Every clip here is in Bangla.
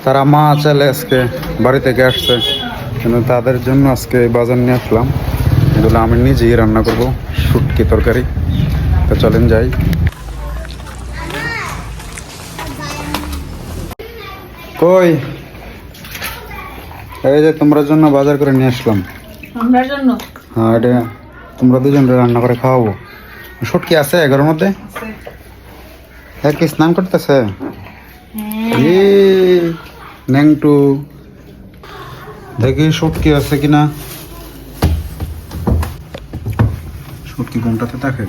তারা মা চাইলে আজকে বাড়ি থেকে আসছে, কিন্তু তাদের জন্য আজকে বাজার নিয়ে আসলাম। এগুলো আমি নিজেই রান্না করব, শুটকি তরকারি। তো চলেন যাই। কই, এই যে তোমরা জন্য বাজার করে নিয়ে আসলাম। আমার জন্য? হ্যাঁ, এটা তোমরা দুজন রান্না করে খাওয়াবো। শুটকি আছে ঘরের মধ্যে? হ্যাঁ, কি স্নান করতেছে? নেংটু দেখি শুটকি আছে কিনা। শুটকি কোনটাতে থাকে?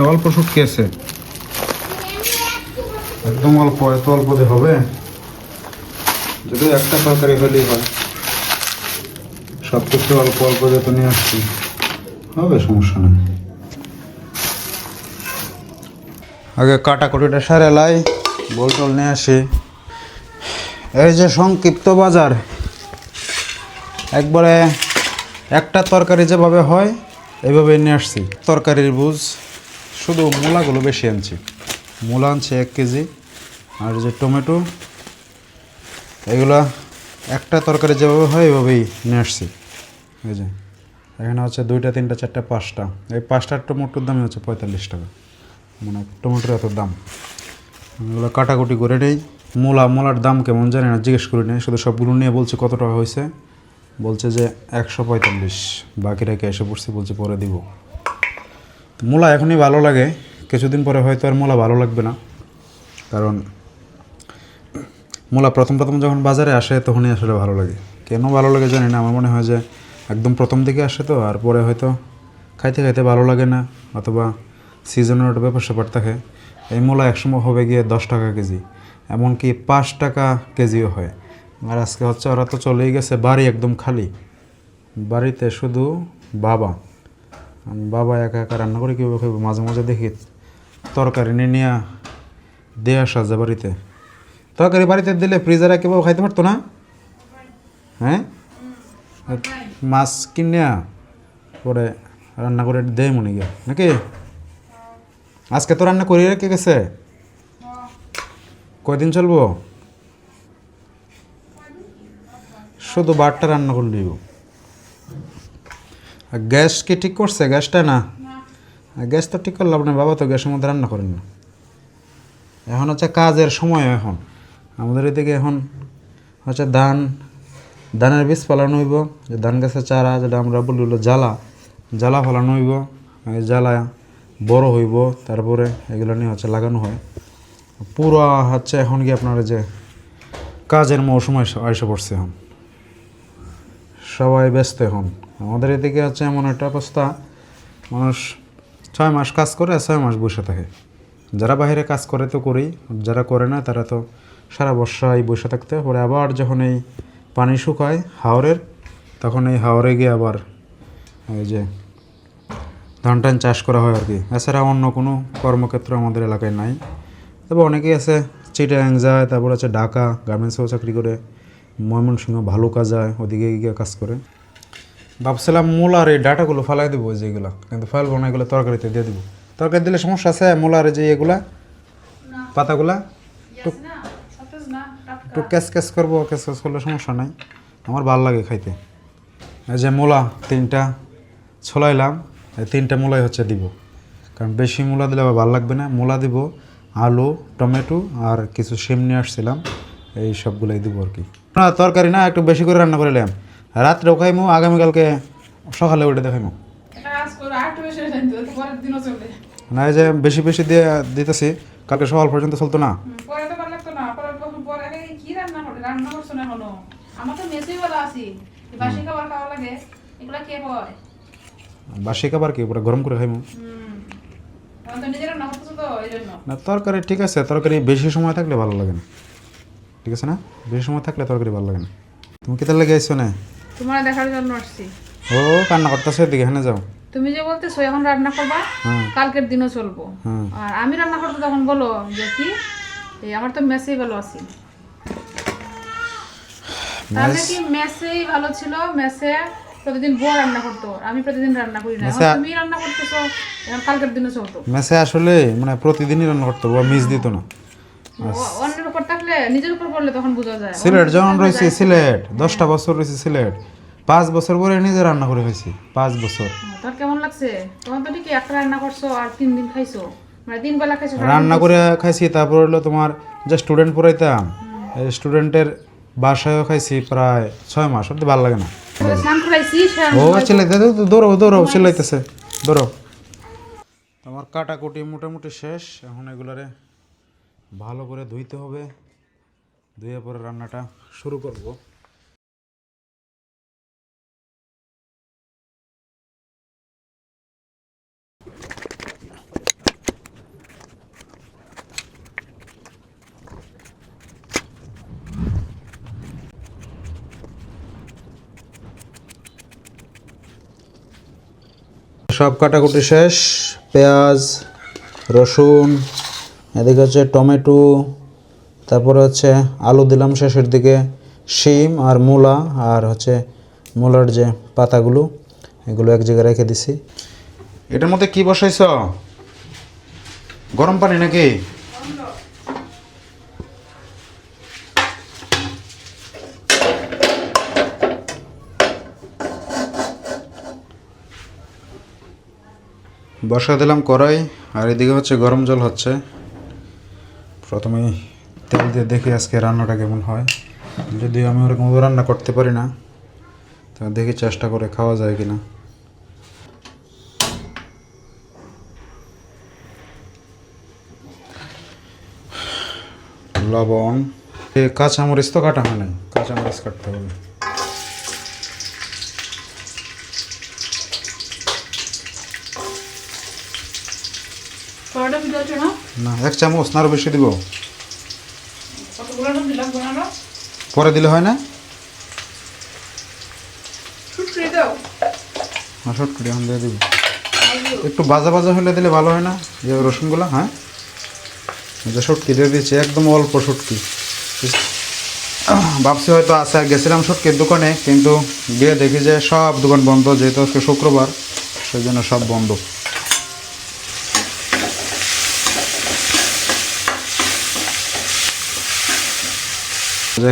অল্প শুটকি আছে, একদম অল্প। এত অল্প যে হবে? যদি একটা তরকারি হলেই হয়, সব কিছু অল্প অল্প যত নিয়ে আসছি হবে, সমস্যা নেই। আগে কাটাকুটিটা সারে লাই, বল টল নিয়ে আসি। এই যে সংক্ষিপ্ত বাজার, একবারে একটা তরকারি যেভাবে হয় এইভাবে নিয়ে আসছি। তরকারির বুঝ, শুধু মূলাগুলো বেশি আনছি। মূলা আনছি 1 কেজি, আর যে টমেটো, এগুলো একটা তরকারি যেভাবে হয় এইভাবেই নিয়ে আসছি। এই যে এখানে হচ্ছে 2টা 3টা 4টা 5টা, এই 5টার টমেটোর দামই হচ্ছে 45 টাকা। মানে টমেটোর এত দাম। এগুলো কাটাকুটি করে নেই। মূলার দাম কেমন জানি না, জিজ্ঞেস করি নাই, শুধু সবগুলো নিয়ে বলছে কত টাকা হয়েছে। বলছে যে 145, বাকিটা এসে পড়ছে, বলছে পরে দিব। মূলা এখনই ভালো লাগে, কিছুদিন পরে হয়তো আর মূলা ভালো লাগবে না। কারণ মূলা প্রথম যখন বাজারে আসে তখনই আসলে ভালো লাগে। কেন ভালো লাগে জানি না, আমার মনে হয় যে একদম প্রথম দিকে আসে তো, আর পরে হয়তো খাইতে খাইতে ভালো লাগে না, অথবা সিজনের একটা ব্যাপার স্যাপার থাকে। এই মূলা একসময় হবে গিয়ে 10 টাকা কেজি, এমনকি 5 টাকা কেজিও হয়। আর আজকে হচ্ছে ওরা তো চলেই গেছে, বাড়ি একদম খালি। বাড়িতে শুধু বাবা, বাবা একা একা রান্না করে কীভাবে খাইব। মাঝে মাঝে দেখি তরকারি নিয়ে দিয়ে আসা যায় বাড়িতে। তরকারি বাড়িতে দিলে ফ্রিজারে কেউ খাইতে পারতো না। হ্যাঁ, মাছ কিনে পরে রান্না করে দেয় মনে গিয়ে নাকি। আজকে তো রান্না করি রেখে গেছে, কয়দিন চলবো? শুধু বারটা রান্না করলেই। গ্যাস কি ঠিক করছে? গ্যাসটা না, গ্যাস তো ঠিক করলাম না, বাবা তো গ্যাসের মধ্যে রান্না করেন না। এখন হচ্ছে কাজের সময়। এখন আমাদের এদিকে এখন হচ্ছে ধানের বীজ ফলানো হইব, যে ধান গাছের চারা, যেটা আমরা বলি হলো জ্বালা ফলানো হইব। এই জ্বালা বড় হইব, তারপরে এগুলো নিয়ে হচ্ছে লাগানো হয়। পুরো হচ্ছে এখন কি আপনার যে কাজের মৌসুম এসে পড়ছে, এখন সবাই ব্যস্ত। এখন আমাদের এদিকে হচ্ছে এমন একটা অবস্থা, মানুষ 6 মাস কাজ করে, 6 মাস বসে থাকে। যারা বাইরে কাজ করে তো করেই, যারা করে না তারা তো সারা বর্ষায় বসে থাকতে পরে। আবার যখন এই পানি শুকায় হাওরের, তখন এই হাওরে গিয়ে আবার এই যে ধান টান চাষ করা হয় আর কি। এছাড়া অন্য কোনো কর্মক্ষেত্র আমাদের এলাকায় নাই। তবে অনেকেই আছে চিটাগাং যায়, তারপর আছে ঢাকা গার্মেন্টসেও চাকরি করে, ময়মনসিংহ ভালুকা যায়, ওদিকে গিয়ে কাজ করে। ভাবছিলাম মূলার এই ডাটাগুলো ফেলাই দেবো যেগুলো, কিন্তু ফেলবো না, এগুলো তরকারিতে দিয়ে দেবো। তরকারি দিলে সমস্যা আছে? মূলার যে এগুলা পাতাগুলা একটু ক্যাচ করবো, ক্যাচ করলে সমস্যা নাই, আমার ভালো লাগে খাইতে। এই যে মূলা 3টা ছলাইলাম, এই 3টা মূলাই হচ্ছে দিব, কারণ বেশি মূলা দিলে আবার ভালো লাগবে না। মূলা দিব, আলু, টমেটো আর কিছু শিম নিয়ে আসছিলাম, এই সবগুলোই দিব আর কি। না তরকারি না, একটু বেশি করে রান্না করে নিলাম, রাত্রেও খাইমু, আগামীকালকে সকালে উঠে দেখাইমু। না এই যে বেশি বেশি দিয়ে দিতেছি, কালকে সকাল পর্যন্ত চলতো না। বাসি খাবার কি পুরো গরম করে খাইমু না। তরকারি ঠিক আছে, তরকারি বেশি সময় থাকলে ভালো লাগে না, ঠিক আছে না? বেশি সময় থাকলে তরকারি ভালো লাগে না। তুমি কিতার লেগে আইছো না? তোমার দেখার জন্য আসছি। ও কান্না করতেছে, এদিকে এখানে যাও। তুমি যে বলতেছো এখন রান্না করবা, কালকের দিনও চলবো, আর আমি রান্না করতে তখন বলো যে কি এই আমার তো মেসেই ভালো আছি। তাহলে কি মেসেই ভালো ছিল? মেসে প্রতিদিন বউ রান্না করতো, আমি প্রতিদিন রান্না করি না। এখন তুমি রান্না করতেছো, এখন কালকের দিনও চলতো। মেসে আসলে মানে প্রতিদিনই রান্না করতো, ও মিস দিত না। অন্যের উপর থাকলে নিজের উপর পড়লে তখন বোঝা যায়। সিলেট যখন রয়েছে, সিলেট 10টা বছর রয়েছে সিলেট, 5 বছর পরে নিজে রান্না করে খাইছি, 5 বছর। তোর কেমন লাগছে? তখন তো ঠিকই একটা রান্না করছো আর 3 দিন খাইছো, মানে 3 বেলা খাইছো। রান্না করে খাইছি, তারপর হলো তোমার যে স্টুডেন্ট পড়াইতাম, এই স্টুডেন্টের বাসায়ও খাইছি প্রায় 6 মাস। ওটা ভালো লাগে না। স্নান করাইছি, ও চিল্লাইতে দৌড়াও চিল্লাইতেছে, দৌড়াও। তোমার কাটাকুটি মোটামুটি শেষ। এখন এগুলারে ভালো করে ধুইতে হবে, ধুয়ে পরে রান্নাটা শুরু করব। সব কাটাকুটি শেষ, পেঁয়াজ, রসুন, এদিকে হচ্ছে টমেটো, তারপরে হচ্ছে আলু দিলাম শেষের দিকে, শিম আর মূলা, আর হচ্ছে মূলার যে পাতাগুলো এগুলো এক জায়গায় রেখে দিছি। এটার মধ্যে কি বসাইছ? গরম পানি নাকি? বসা দিলাম কড়াই, আর এদিকে হচ্ছে গরম জল হচ্ছে। প্রথমে তেল দিয়ে দেখি আজকে রান্নাটা কেমন হয়। যদিও আমি ওরকম রান্না করতে পারি না, তো দেখি চেষ্টা করে খাওয়া যায় কিনা। লবণ, কাঁচামরিচ তো কাটা হয় নাই, কাঁচামরিচ কাটতে হবে। না 1 চামচ না, আরো বেশি দিব। পরে দিলে হয় না? শর্টকাট এখন দিয়ে দিব। একটু ভাজা ভাজা হলে দিলে ভালো হয় না, যে রসুনগুলো। হ্যাঁ, যে শুটকি দিয়ে দিচ্ছি, একদম অল্প শুটকি। ভাবছি হয়তো আছে, গেছিলাম শুটকির দোকানে, কিন্তু গিয়ে দেখি যে সব দোকান বন্ধ, যেহেতু আজকে শুক্রবার, সেই জন্য সব বন্ধ।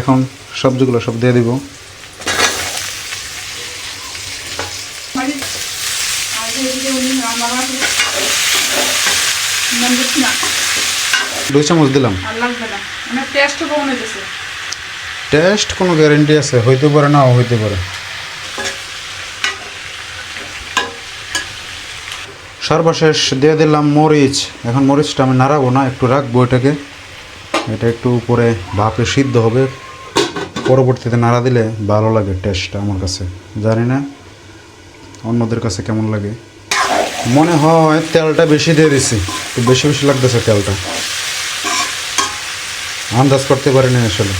এখন সবজিগুলো সব দিয়ে দিব। 2 চামচ দিলাম। টেস্ট কোনো গ্যারেন্টি আছে? হইতে পারে, নাও হইতে পারে। সর্বশেষ দিয়ে দিলাম মরিচ। এখন মরিচটা আমি নাড়াবো না, একটু রাখবো এটাকে। এটা একটু উপরে ভাপে সিদ্ধ হবে, পরবর্তীতে নাড়া দিলে ভালো লাগে টেস্টটা। আমার কাছে, জানি না অন্যদের কাছে কেমন লাগে। মনে হয় তেলটা বেশি দিয়ে দিছি, একটু বেশি বেশি লাগতেছে তেলটা, আন্দাজ করতে পারিনি আসলে।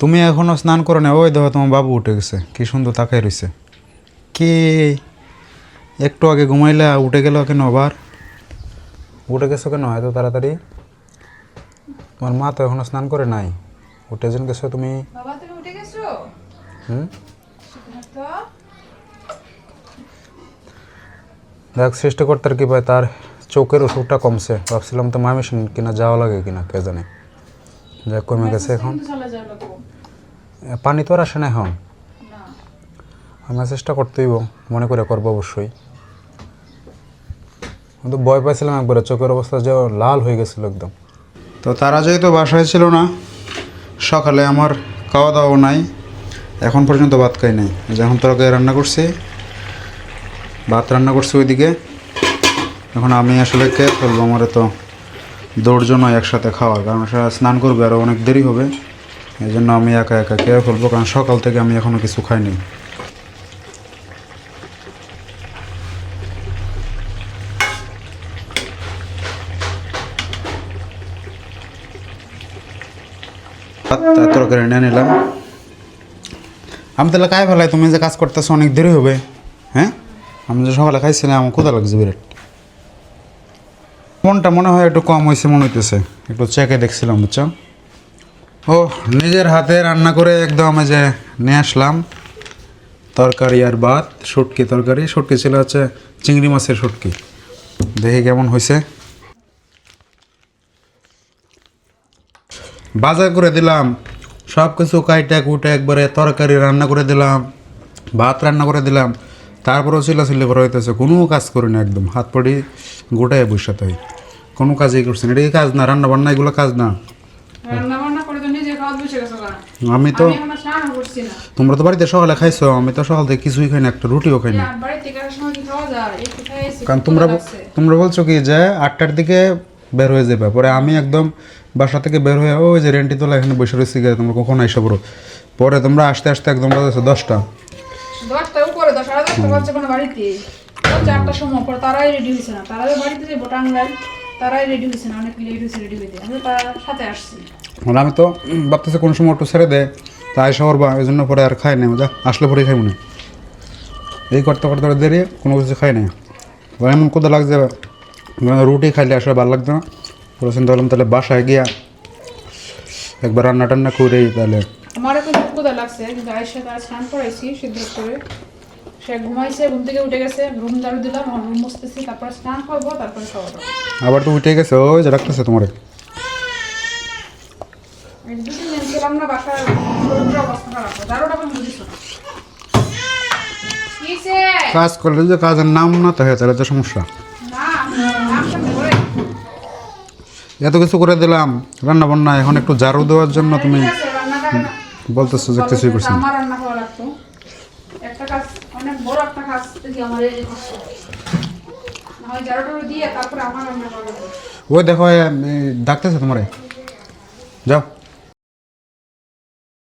তুমি এখনো স্নান করো না? ওই দেখো তোমার বাবু উঠে গেছে, কি সুন্দর তাকাই রয়েছে। কি একটু আগে ঘুমাইলা, উঠে গেল কেন? আবার উঠে গেছো কেন এত তাড়াতাড়ি? তোমার মা তো এখনো স্নান করে নাই, উঠে যেন গেছো তুমি। দেখ, সৃষ্টিকর্তার কি পায়, তার চোখের ওষুধটা কমছে। ভাবছিলাম তো ময়মনসিংহ কিনা যাওয়া লাগে কিনা, কে জানে। যাক, কমে গেছে এখন। পানি তো আর আসে না এখন। আমি চেষ্টা করতেই মনে করে করবো অবশ্যই। কিন্তু ভয় পাইছিলাম একবারে, চোখের অবস্থা যে লাল হয়ে গেছিলো একদম। তো তারা যেহেতু বাসায় ছিল না, সকালে আমার খাওয়া দাওয়া নাই, এখন পর্যন্ত ভাত খাই নাই। যখন তরকারি রান্না করছি, ভাত রান্না করছি ওইদিকে। এখন আমি আসলে কে ফেলবো, আমার তো দৌড় নয় একসাথে খাওয়ার, কারণ স্নান করবে আরও অনেক দেরি হবে। এই জন্য আমি একা একা খেয়ে ফেলবো, কারণ সকাল থেকে আমি এখনও কিছু খাইনি। তরকারি নিয়ে নিলাম। আমি তাহলে খাই ফেলাই, তুমি যে কাজ করতেছো অনেক দেরি হবে। হ্যাঁ, আমি যে সকালে খাইছিলাম, আমার ক্ষুধা লাগছে বিরাট। মনটা মনে হয় একটু কম হয়েছে মনে হইতেছে, একটু চেকে দেখছিলাম, বুঝছো। ও নিজের হাতে রান্না করে একদম যে নিয়ে আসলাম, তরকারি আর ভাত, শুটকি তরকারি, শুটকি ছিল হচ্ছে চিংড়ি মাছের শুটকি। দেখি কেমন হয়েছে। বাজার করে দিলাম, সব কিছু কাইটা কুটে একবারে তরকারি রান্না করে দিলাম, ভাত রান্না করে দিলাম, তারপরেও চিল্লাচিল্লি করা হইতেছে। কোনো কাজ করি না, একদম হাত পড়ি গোটায় বসে তাই কোনো কাজই করছি না। এটা কি কাজ না? রান্না বান্না এগুলো কাজ না। রান্না বান্না করে তো নিজে খাওয়া বসে গেছো গা। আমি তো, আমি এখনো স্নান করছি না। তোমরা তো বাড়িতে সকালে খাইছো, আমি তো সকাল থেকে কিছুই খাই না, একটা রুটিও খাই না। বাড়ি থেকে আসার সময় কি খাওয়া যায়? একটু খাইছি। কারণ তোমরা বলছো কি যে 8টার দিকে বের হয়ে যাবে, পরে আমি একদম বাসা থেকে বের হয়ে ওই যে রেন্টি তোলা এখানে বসে রয়েছি, তোমরা কখন আইসা পড়ো। পরে তোমরা আসতে আসতে একদম বাজেছে 10টা। 10টার উপরে 10 সাড়ে 10টা বাজছে কোনো বাড়িতে। 4টার সময় পরে তারাই রেডি হয়েছে না, তারাই বাড়িতে যাবো টাঙ্গাইল, তারাই রেডি হয়েছে না, অনেক লেট হয়েছে রেডি হইতে। আমি তার সাথে আসছি। আমি তো ভাবতেছি কোনো সময় একটু ছেড়ে দেয় তাই শহর বা এই জন্য পরে আর খাই না, যা আসলে পরেই খাই মনে। এই করতে করতে দেরি কোনো কিছু খাই না। এমন কোথাও লাগছে রুটি খাইলে আসলে ভালো লাগতো না। পুরো চিন্তা করলাম তাহলে বাসায় গিয়া একবার রান্না টান্না করেই তাহলে। আমার এখন ক্ষুধা লাগছে, কিন্তু আয়েশা তার স্নান করাইছি সিদ্ধ করে, সে ঘুমাইছে, ঘুম থেকে উঠে গেছে, রুম ঝাড়ু দিলাম, আমার রুম মুছতেছি, তারপরে স্নান করবো, তারপরে খাওয়া দাওয়া। আবার তো উঠে গেছে, ওই যে রাখতেছে তোমার। এই 2-3 দিন ছিলাম না বাসায়, শরীরের অবস্থা খারাপ, ঝাড়ুটা কিন্তু দিছো না। কিসে? কাজ করলে যে কাজের নাম না থাকে তাহলে তো সমস্যা। না, নাম সামনে করে। এত কিছু করে দিলাম রান্না বান্না, এখন একটু ঝাড়ু দেওয়ার জন্য তুমি ঠিক আছে, রান্নাটা বলতেছো যে কিছুই করছি না। আমার রান্না খাওয়া লাগতো। একটা কাজ, অনেক বড় একটা কাজ দেখি আমার এই কষ্ট। না হয় ঝাড়ুটা দিয়ে তারপরে আমার রান্না করা লাগবে। ওই দেখো ডাকতেছে তোমারে, যাও।